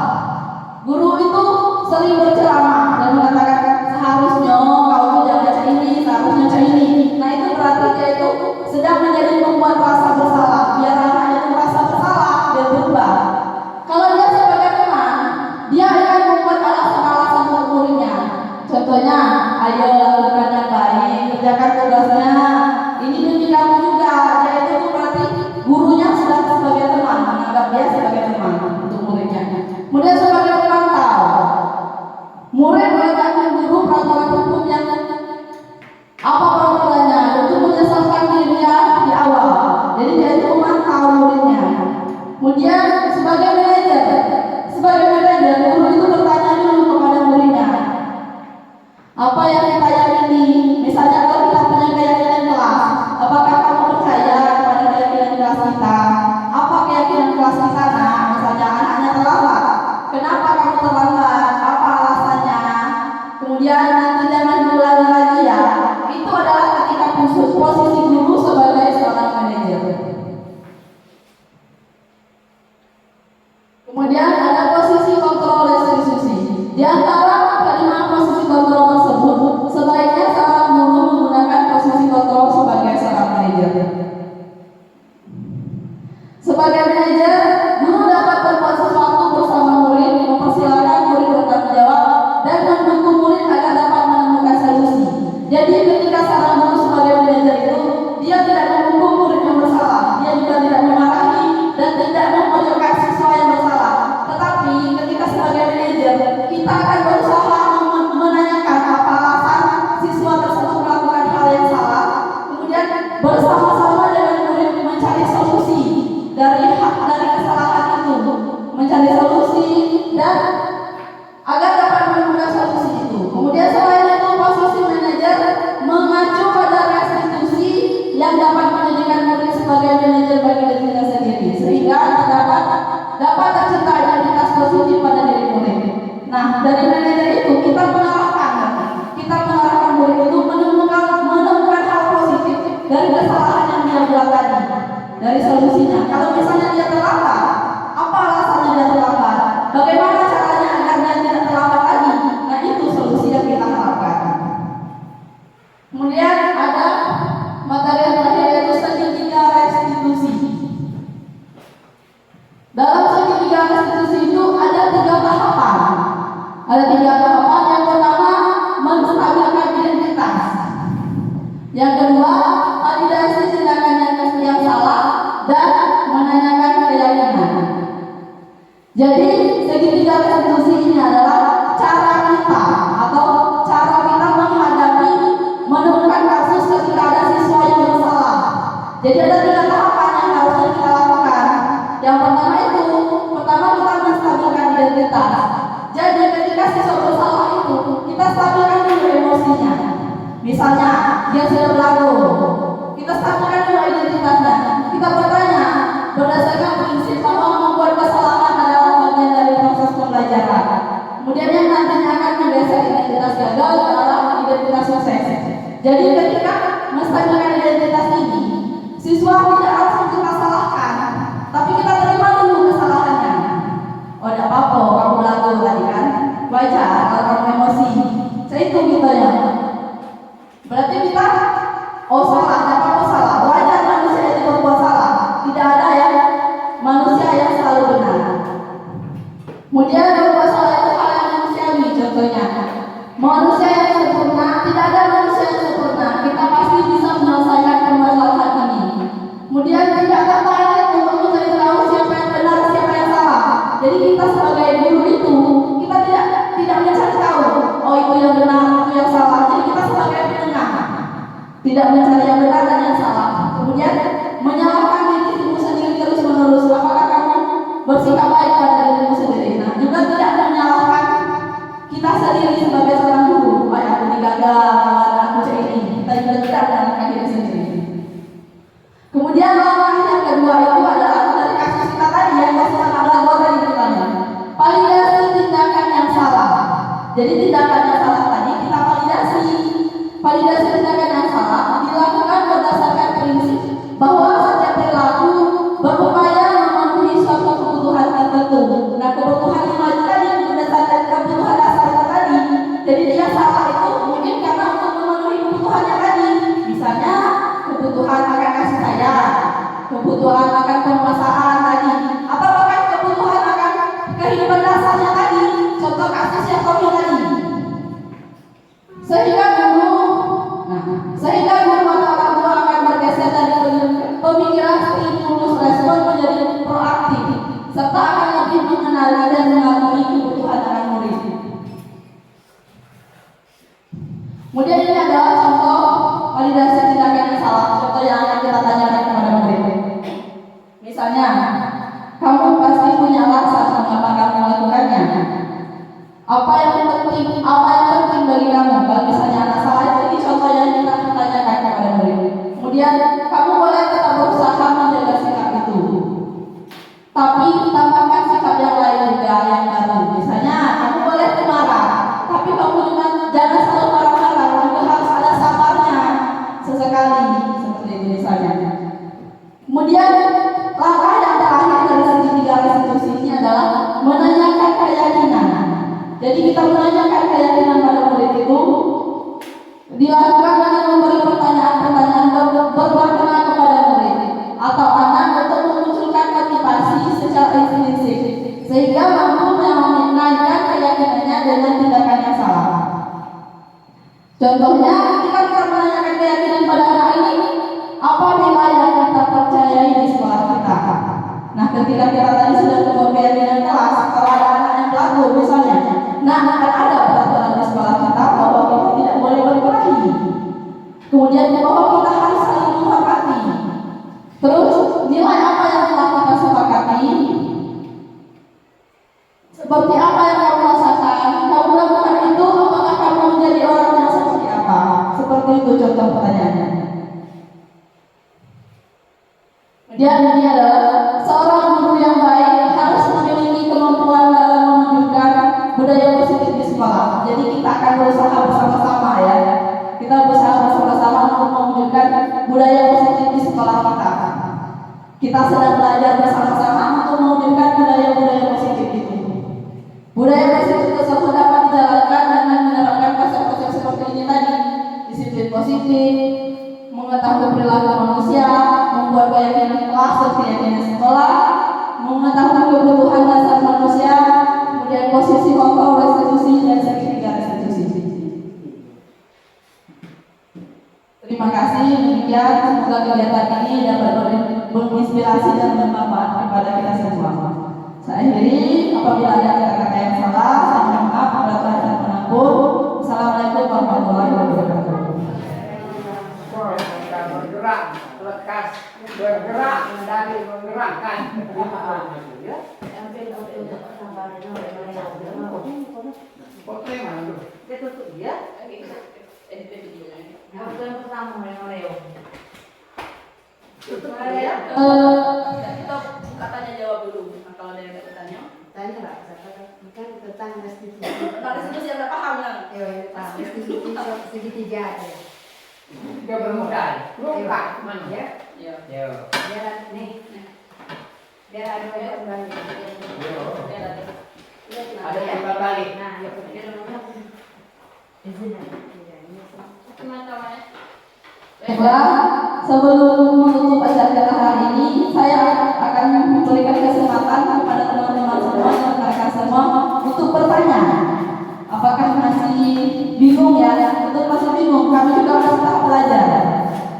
guru itu sering berceramah dan mengatakan seharusnya kau jangan baca ini, seharusnya baca ini. Nah itu berarti dia itu sedang menjadi membuat rasa bersalah. Biar anaknya itu merasa bersalah, dia berubah. Kalau dia sebagai teman, dia akan membuat alasan-alasan untuk muridnya. Contohnya, ayo lakukan yang baik, kerjakan tugasnya. Ini demi kamu juga. Dia itu berarti gurunya sudah sebagai teman, menganggap dia sebagai teman untuk muridnya. Kemudian sebagai pemantau, murid mengatakan guru peraturan hukum yang apa peraturannya untuk menyesalkan dirinya di awal. Jadi dia itu memantau muridnya. Kemudian sebagai manajer, guru itu bertanya dulu kepada muridnya, apa yang kita yakini. Misalnya kalau kita punya keyakinan kelas, apakah kamu percaya kepada keyakinan kelas kita? Apa keyakinan kelas kita? Nah, misalnya anaknya terlambat, kenapa kamu terlambat? Apa alasannya? Kemudian nanti jangan diulangi lagi ya. Itu adalah ketika posisi guru sebagai seorang manajer. Kemudian ada posisi kontrol restitusi. Di antara kelima posisi kontrol tersebut, sebaiknya seorang guru menggunakan posisi kontrol sebagai seorang manajer. Sebagai manajer manajer, guru dapat berbuat sesuatu bersama murid, mempersilakan murid bertanggung jawab, dan mendukung murid agar dapat menemukan solusi. Jadi ketika seorang guru sebagai manajer itu, dia tidak menghukum murid yang bersalah, dia juga tidak memarahi dan tidak memojokkan siswa yang bersalah. Tetapi ketika sebagai manajer, kita akan berusaha menanyakan apa alasan siswa tersebut melakukan hal yang salah, kemudian bersama-sama dengan murid mencari solusi dari kesalahan itu, mencari solusi dan agar dapat menemukan solusi itu. Kemudian selain itu, posisi manajer mengacu pada restitusi yang dapat menjadikan murid sebagai manajer bagi dirinya sendiri, sehingga dapat tercipta identitas positif pada diri murid. Nah, dari manajer itu kita mengarahkan murid itu menemukan hal positif dari kesalahan yang dia buat tadi, dari solusinya. Kalau misalnya dia terlambat, apa alasannya dia terlambat? Bagaimana caranya agar dia tidak terlambat lagi? Nah, itu solusi yang kita harapkan. Kemudian ada materi yang terakhir yaitu segitiga restitusi. Dalam segitiga restitusi itu ada 3 tahapan. Ada 3 tahapan. Yang pertama, menstabilkan identitas. Yang kedua, validasi tindakan yang salah dan menanyakan keyakinan. Jadi segitiga restitusi ini adalah cara kita menghadapi menemukan kasus ketika ada siswa yang bersalah. Jadi ada 3 tahapan yang harusnya kita lakukan. Yang pertama kita menstabilkan identitas. Jadi ketika siswa bersalah itu kita stabilkan dulu emosinya. Misalnya dia sudah belagu, kita stabilkan dulu identitasnya. Kita bertanya berdasarkan prinsip bahwa membuat kesalahan adalah bagian dari proses pembelajaran. Kemudian yang nantinya akan menggeser identitas gagal ke arah identitas sukses. Jadi ketika menstabilkan identitas ini, siswa tidak langsung kita salahkan, tapi kita terima dulu kesalahannya. Oh, tidak apa-apa, kamu belagu tadi kan, wajar kalau kamu emosi. Saya itu gitu ya. Berarti kita, oh salah, tidak apa-apa salah. Wajar manusia itu berbuat salah. Tidak ada yang manusia yang selalu benar. Kemudian berbuat salah itu hal yang manusiawi. Contohnya, manusia yang sempurna, tidak ada manusia yang sempurna. Kita pasti bisa menyelesaikan permasalahan ini. Kemudian tidak tertarik untuk mencari tahu siapa yang benar, siapa yang salah. Jadi kita sebagai guru itu, kita tidak mencari tahu, oh itu yang benar, itu yang salah. Jadi kita sebagai penengah, tidak mencari yang benar dan yang salah. Kemudian menyalahkan dirimu sendiri terus menerus. Apakah kamu bersikap baik pada dirimu sendiri? Nah, juga tidak menyalahkan kita sendiri sebagai seorang guru. Aku ini gagal, aku ini. Kita juga tidak menyalahkan diri sendiri. Kemudian langkah yang kedua itu adalah dari kasus kita tadi yang kasus anak belagu tadi misalnya, validasi tindakan yang salah. Jadi tindakan yang salah tadi kita validasi tindakan yang salah dilakukan berdasarkan prinsip bahwa setiap perilaku berupaya memenuhi suatu kebutuhan tertentu. Nah, kebutuhan yang tadi berdasarkan kebutuhan dasar tadi. Jadi dia salah itu mungkin karena untuk memenuhi kebutuhannya tadi. Misalnya kebutuhan akan kasih sayang, kebutuhan akan penguasaan tadi, atau bahkan kebutuhan akan kehidupan dasarnya tadi. Contoh kasusnya Tommy tadi. Sehingga guru atau orang tua akan bergeser dari pemikiran stimulus respon menjadi proaktif, serta akan lebih mengenali dan mengakui kebutuhan anak murid. Kemudian ini adalah contoh validasi tindakan yang salah. Contoh yang akan kita tanyakan kepada murid. Misalnya, kamu pasti punya alasan mengapa kamu melakukannya. Apa yang penting bagi kamu? Kalau misalnya anak salah, ini contoh yang kita tanyakan kepada murid. Kemudian kamu boleh tetap berusaha menjaga sikap itu, tapi tambahkan sikap yang lain juga yang baru. Misalnya kamu boleh marah, tapi kamu juga jangan selalu marah-marah, juga harus ada sabarnya sesekali, seperti itu misalnya. Kemudian langkah yang terakhir dari segitiga restitusi ini adalah menanyakan keyakinan. Jadi kita menanyakan keyakinan pada murid itu dilakukan dengan memberi pertanyaan-pertanyaan bermakna kepada murid atau anak untuk memunculkan motivasi Contohnya, ketika kita menanyakan keyakinan pada anak ini, apa nilai yang kita percayai di sekolah kita? Nah, ketika kita tadi sudah membuat keyakinan kelas, kalau ada anak yang pelaku misalnya, nah akan ada peraturan di sekolah kita bahwa kita tidak boleh berkelahi. Kemudian bahwa kita harus saling menghormati. Terus nilai apa yang telah kita sepakati? Seperti apa yang kamu rasakan? Kamu melakukan itu, apakah kamu menjadi orang yang seperti apa? Seperti itu contoh pertanyaannya. Kemudian ini adalah seorang guru yang baik harus memiliki kemampuan dalam menunjukkan budaya positif di sekolah. Jadi kita akan berusaha bersama-sama ya. Kita berusaha bersama-sama untuk mewujudkan budaya positif di sekolah kita. Kita sedang belajar bersama-sama untuk mewujudkan budaya-budaya positif itu. Budaya positif tersebut dapat dijalankan dengan menerapkan konsep-konsep seperti ini tadi: disiplin positif, mengetahui perilaku manusia, membuat keyakinan kelas dan keyakinan sekolah, mengetahui kebutuhan dasar manusia, kemudian posisi kontrol restitusi dan segitiga restitusi. Terima kasih, demikian semoga kegiatan ini dapat menginspirasi dan bermanfaat kepada kita semua. Saya akhiri, apabila ada kata-kata yang salah, saya mohon maaf, beraturan dan pengampun. Assalamualaikum warahmatullahi wabarakatuh. Bergerak, lekas, bergerak, dari menggerakkan. Foto yang mana tuh? Kita tutup dia. Yang pertama yang Leo. Tutup ya. Kita buka tanya jawab dulu. Nah, kalau ada yang bertanya, Tanya nggak? Kan tentang restitusi. tentang restitusi yang udah paham kan? Restitusi segitiga ya. Dia bermodal. Luka mana ya? Iya. Yo. Biar nih, biar ada yang kembali. Ada yang balik. Nah, ya biar izin. Teman-teman. Baiklah, sebelum menutup acara hari ini, saya akan memberikan kesempatan kepada teman-teman semua dan mereka semua untuk bertanya. Apakah masih bingung ya? Untuk masih bingung, kami juga masih tahap belajar.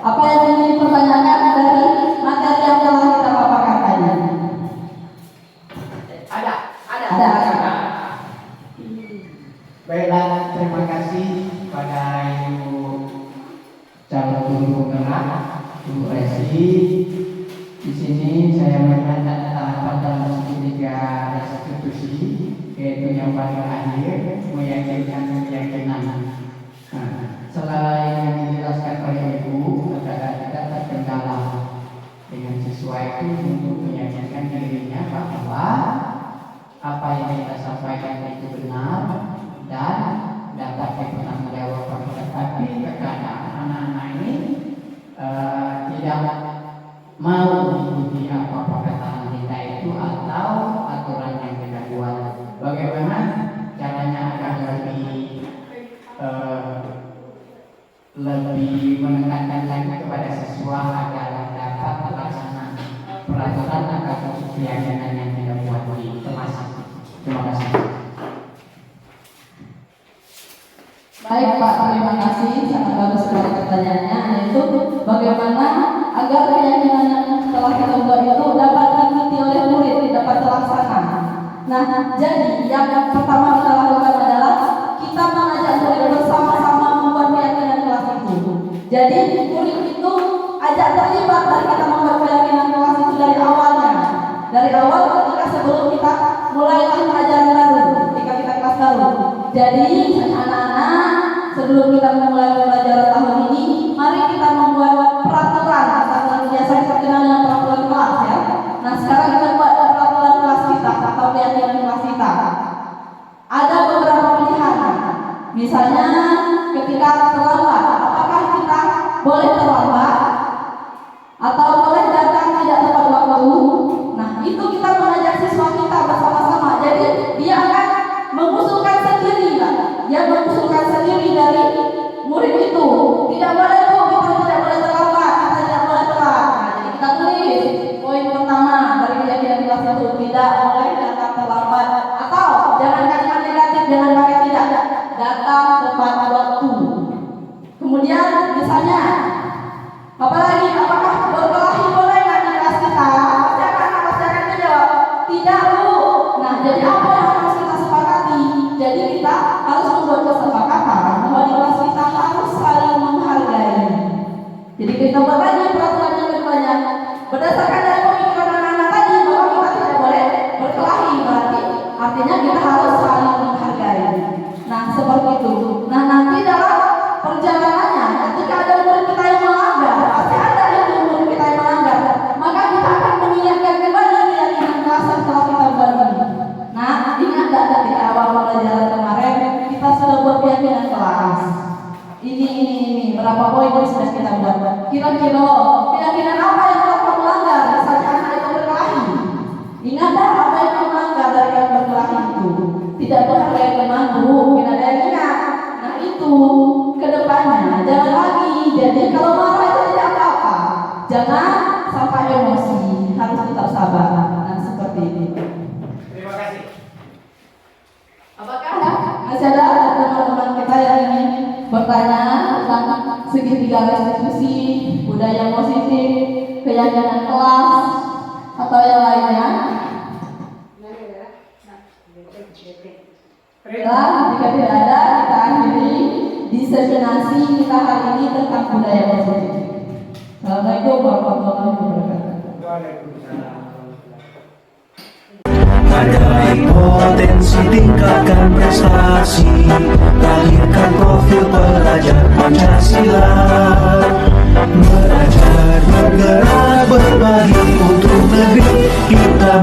Apa yang ingin dipertanyakan dari materi yang telah kita paparkan tadi? Ada. Ada. Baiklah, terima kasih pada Ibu calon guru penggerak, Ibu Resi. Di sini saya melihat tahapan dalam segitiga restitusi, yaitu yang paling akhir meyakinkan keyakinan. Nah, selain yang dijelaskan oleh Ibu, adalah kita terkendala dengan siswa itu untuk meyakinkan dirinya bahwa apa yang kita sampaikan itu benar dan dapat dipertanggungjawabkan. Tetapi terkadang anak-anak ini tidak mau mengikuti apa perkataan kita itu atau aturan yang kita buat. Bagaimana caranya agar lebih menekankan lagi kepada siswa agar dapat melaksanakan peraturan atau keyakinan yang kita buat di kelas. Terima kasih. Baik Pak, terima kasih. Sangat bagus sekali pertanyaannya, yaitu bagaimana agar keyakinan yang telah kita buat itu dapat diikuti oleh murid, dapat terlaksana. Nah, jadi yang pertama kita lakukan adalah kita mengajak murid bersama-sama membuat keyakinan kelas itu. Jadi murid itu ajak terlibat dari kita membuat keyakinan kelas itu dari awalnya. Dari awal ketika sebelum kita mulai pelajaran baru, ketika kita kelas baru. Jadi anak-anak, sebelum kita memulai pelajaran tahun ini, mari kita membuat peraturan atau biasa kita kenal dengan peraturan kelas ya. Nah, sekarang kita buat peraturan kelas kita atau keyakinan kelas kita. Ada beberapa pilihan. Misalnya ketika terlambat, apakah kita boleh terlambat atau boleh datang tidak tepat waktu? Nah, itu kita mengajak siswa kita bersama-sama. Jadi dia akan mengusulkan sendiri, dia mengusulkan sendiri dari murid itu. Tidak boleh Bu, kita tidak boleh terlambat, kita tidak boleh telat. Nah, jadi kita tulis poin pertama dari keyakinan kelas itu, tidak boleh datang terlambat. Atau jangan kalimat negatif, jangan pakai tidak, datang tepat waktu. Tidak, Bu. Nah, jadi apa yang harus kita sepakati? Jadi kita harus membuat kesepakatan bahwa di kelas kita harus saling menghargai. Jadi kita buat lagi peraturan yang keduanya. Berdasarkan dari pemikiran anak-anak tadi bahwa kita tidak boleh berkelahi, berarti artinya kita harus saling menghargai. Nah, seperti itu. Nah, nanti dalam perjalanannya, ketika ada murid kita yang melanggar, pasti ada yang murid kita yang melanggar, maka kita akan mengingatkan kembali keyakinan kelas yang telah kita buat ini. Nah, ingat gak ketika awal pelajaran kemarin kita sudah buat keyakinan kelas. Ini berapa poin yang sudah kita buat? Kira-kira keyakinan apa yang telah kamu langgar? Misalnya anak itu berkelahi. Ingat tak apa yang kamu langgar dari yang berkelahi itu? Tidak menghargai teman, Bu. Kita ada yang ingat. Nah, itu kedepannya jangan lagi. Jadi kalau marah itu tidak apa-apa. Jangan sampai emosi. Harus tetap sabar. Nah, seperti ini. Terima kasih. Apakah masih ada teman-teman kita yang ingin bertanya tentang segitiga restitusi, budaya positif, keyakinan kelas, atau yang lainnya? Baiklah, jika tidak ada, kita akhiri diseminasi kita hari ini tentang budaya positif. Assalamualaikum warahmatullahi wabarakatuh. Waalaikumsalam. Hargai potensi, tingkatkan prestasi, lahirkan profil pelajar Pancasila, belajar, bergerak, berbagi untuk negeri kita.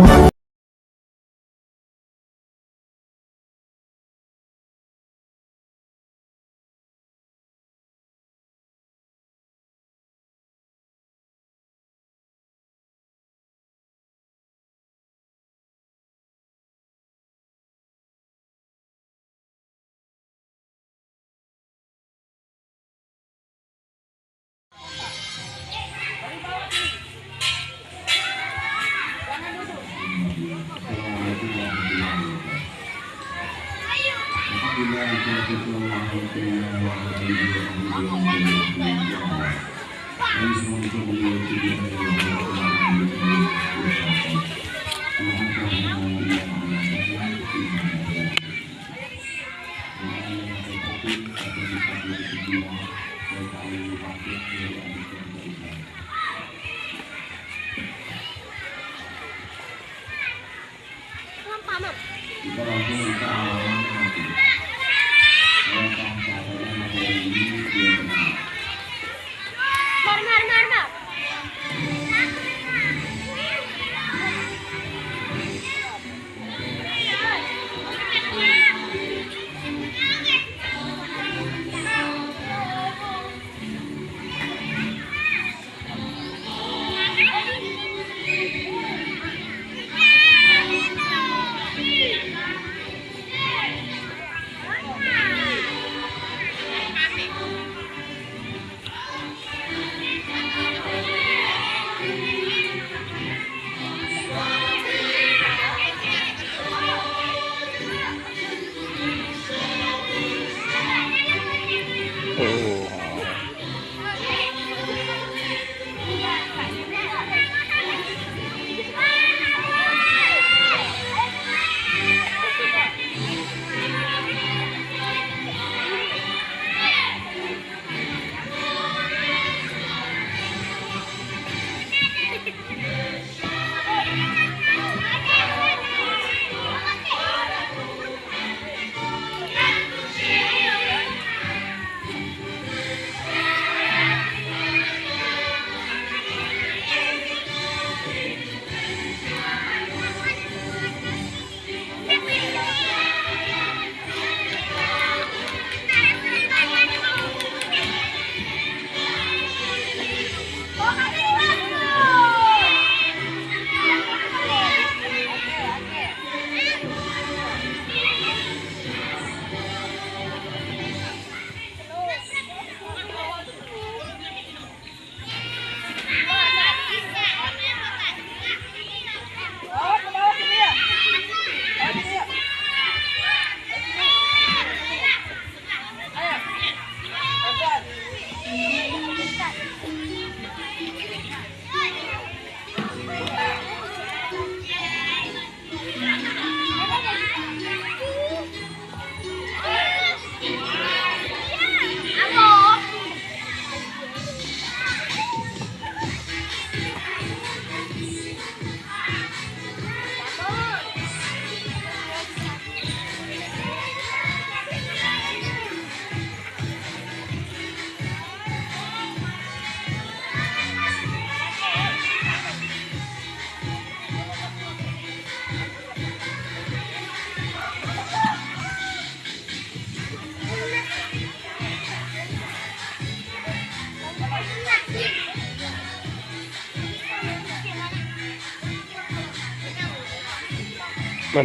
Man.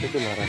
Itu marah.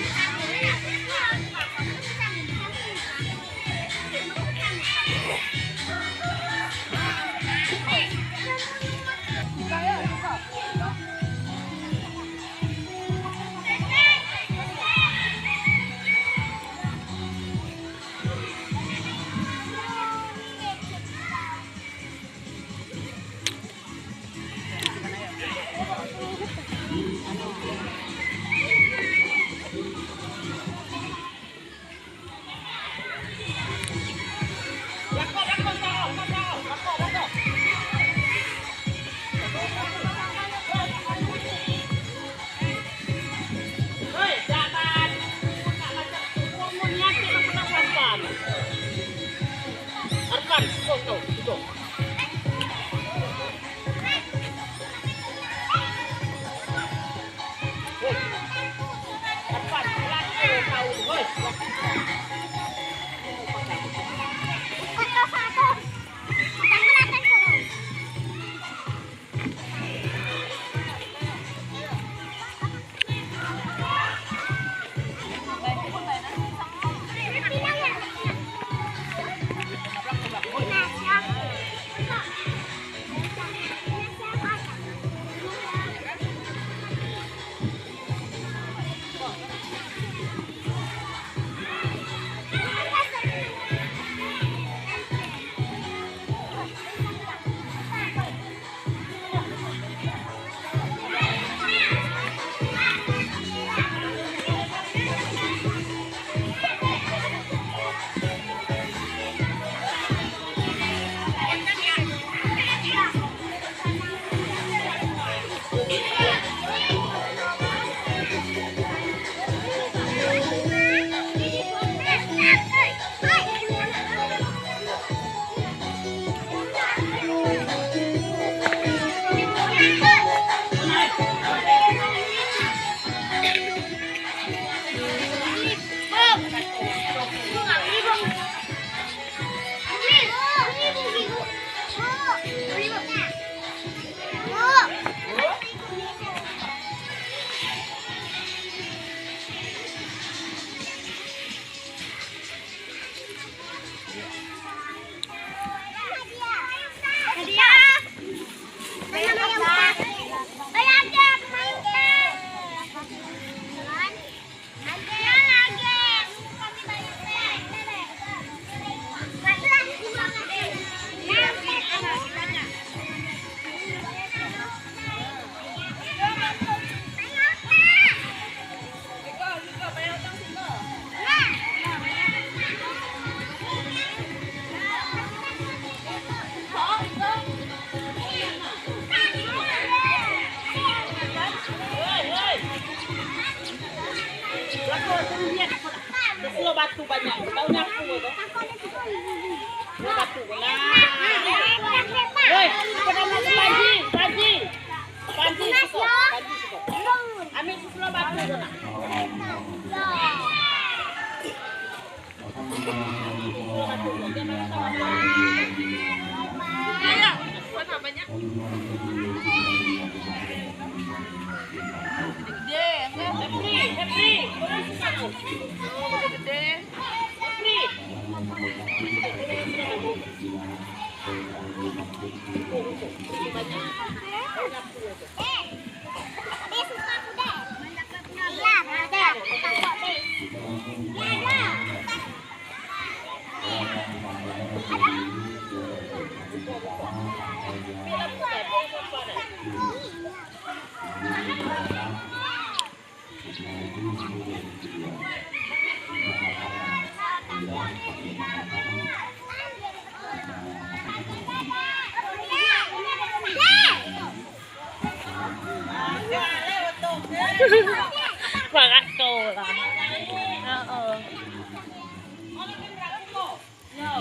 Batu banyak, tahu nyapu itu. Batu lah. Woi, pada mau panji. Panji suka. Ambil susulah batu tu nak. Ayo, mana banyak? Happy. Banget kau lah. Yo.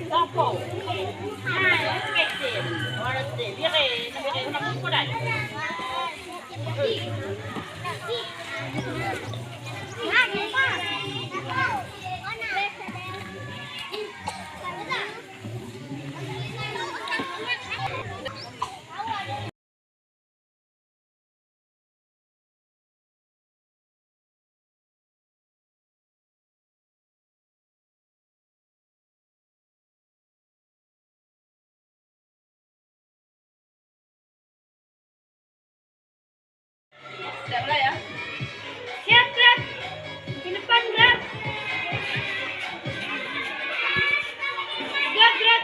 Sopo. Dia kayak nama aku dah. Sudah mulai ya? Siap, gerak. Di depan, gerak. Gerak, gerak.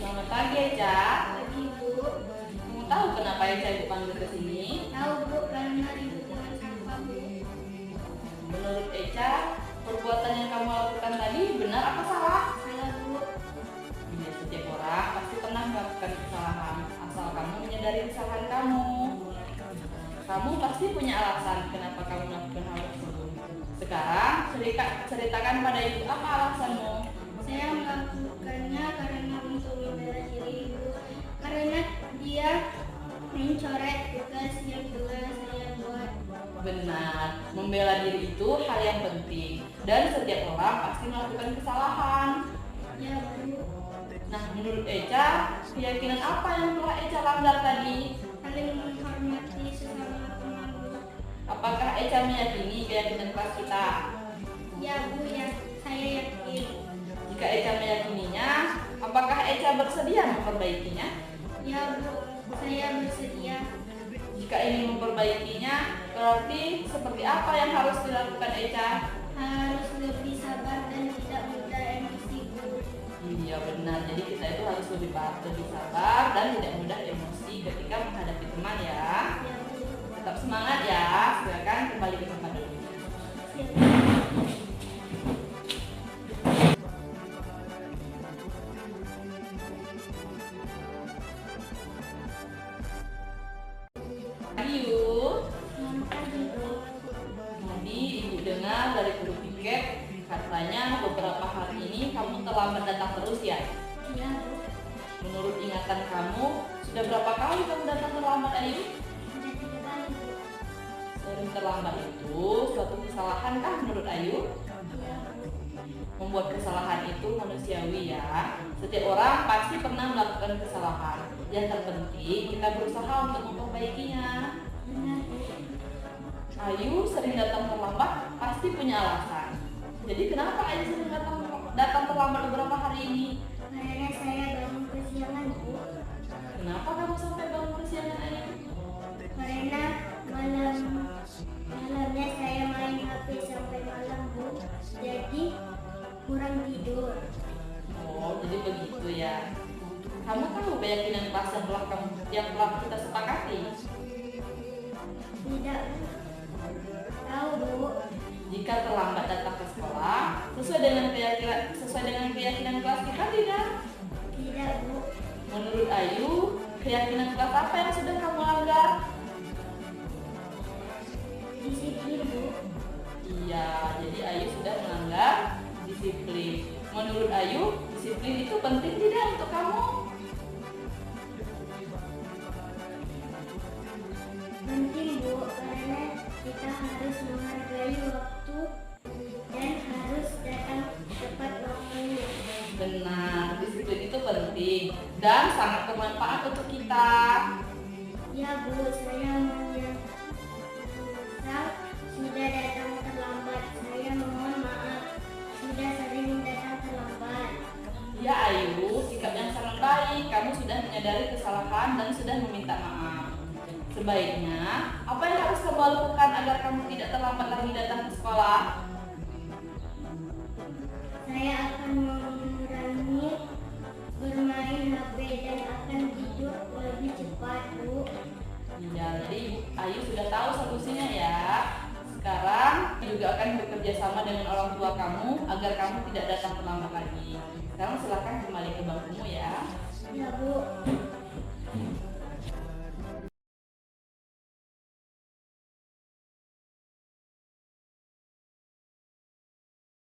Selamat pagi Eca. Pagi Bu. Kamu tahu kenapa Eca dipanggil ke sini? Tahu Bu, karena ibu buang sampah Bu. Menurut Eca, perbuatan yang kamu lakukan tadi benar apa salah? Salah Bu. Ya, setiap orang pasti pernah melakukan kesalahan, asal kamu menyadari kesalahan kamu. Kamu pasti punya alasan kenapa kamu melakukan hal tersebut. Sekarang ceritakan pada ibu apa alasanmu. Saya melakukannya karena untuk membela diri Ibu. Karena dia mencoret tugas yang telah saya buat. Benar, membela diri itu hal yang penting dan setiap orang pasti melakukan kesalahan. Ya Bu. Nah, menurut Eca, keyakinan apa yang telah Eca langgar tadi? Saling menghormati sesama teman Bu. Apakah Eca meyakini keyakinan kelas kita? Ya Bu, ya saya yakin. Jika Eca meyakininya, apakah Eca bersedia memperbaikinya? Ya Bu, saya bersedia. Jika ingin memperbaikinya, berarti seperti apa yang harus dilakukan Eca? Harus lebih sabar dan tidak mudah emosi Bu. Iya benar, jadi kita itu harus lebih sabar dan tidak mudah emosi ketika menghadapi teman ya. Ya Bu. Tetap semangat ya, silakan kembali ke tempat dulu. Ayu, Selamat pagi Bu. tadi ibu dengar dari guru piket katanya beberapa hari ini kamu terlambat datang terus ya. Ya Bu. Menurut ingatan kamu, sudah berapa kali kamu datang terlambat Ayu? Sudah 3 kali Bu. Sering terlambat itu suatu kesalahan kah menurut Ayu? Ya Bu. Membuat kesalahan itu manusiawi ya. Setiap orang pasti pernah melakukan kesalahan. Yang terpenting kita berusaha untuk memperbaikinya. Benar Bu. Ayu sering datang terlambat pasti punya alasan. Jadi kenapa Ayu sering datang terlambat beberapa hari ini? Karena saya bangun kesiangan Bu. Kenapa kamu sampai bangun kesiangan Ayu? Karena malamnya saya main HP sampai malam Bu. Jadi kurang tidur. Oh, jadi begitu ya. Kamu tahu keyakinan kelas yang telah kita sepakati? Tidak Bu. Tahu Bu. Jika terlambat datang ke sekolah, sesuai dengan keyakinan kelas kita tidak? Tidak Bu. Menurut Ayu, keyakinan kelas apa yang sudah kamu langgar? Disiplin Bu. Iya, jadi Ayu sudah melanggar disiplin. Menurut Ayu, disiplin itu penting tidak untuk kamu? Penting Bu, karena kita harus menghargai waktu dan harus datang tepat waktunya. Benar, disiplin itu penting dan sangat bermanfaat untuk kita. Ya Bu, saya menyesal sudah datang terlambat. Saya mohon menyadari kesalahan dan sudah meminta maaf. Sebaiknya, apa yang harus kamu lakukan agar kamu tidak terlambat lagi datang ke sekolah? Saya akan mengurangi bermain HP dan akan tidur lebih cepat, Bu. Ya, jadi Ayu sudah tahu solusinya ya. Sekarang juga akan bekerja sama dengan orang tua kamu agar kamu tidak datang terlambat lagi. Sekarang silakan kembali ke bangkumu ya. Ya, Bu.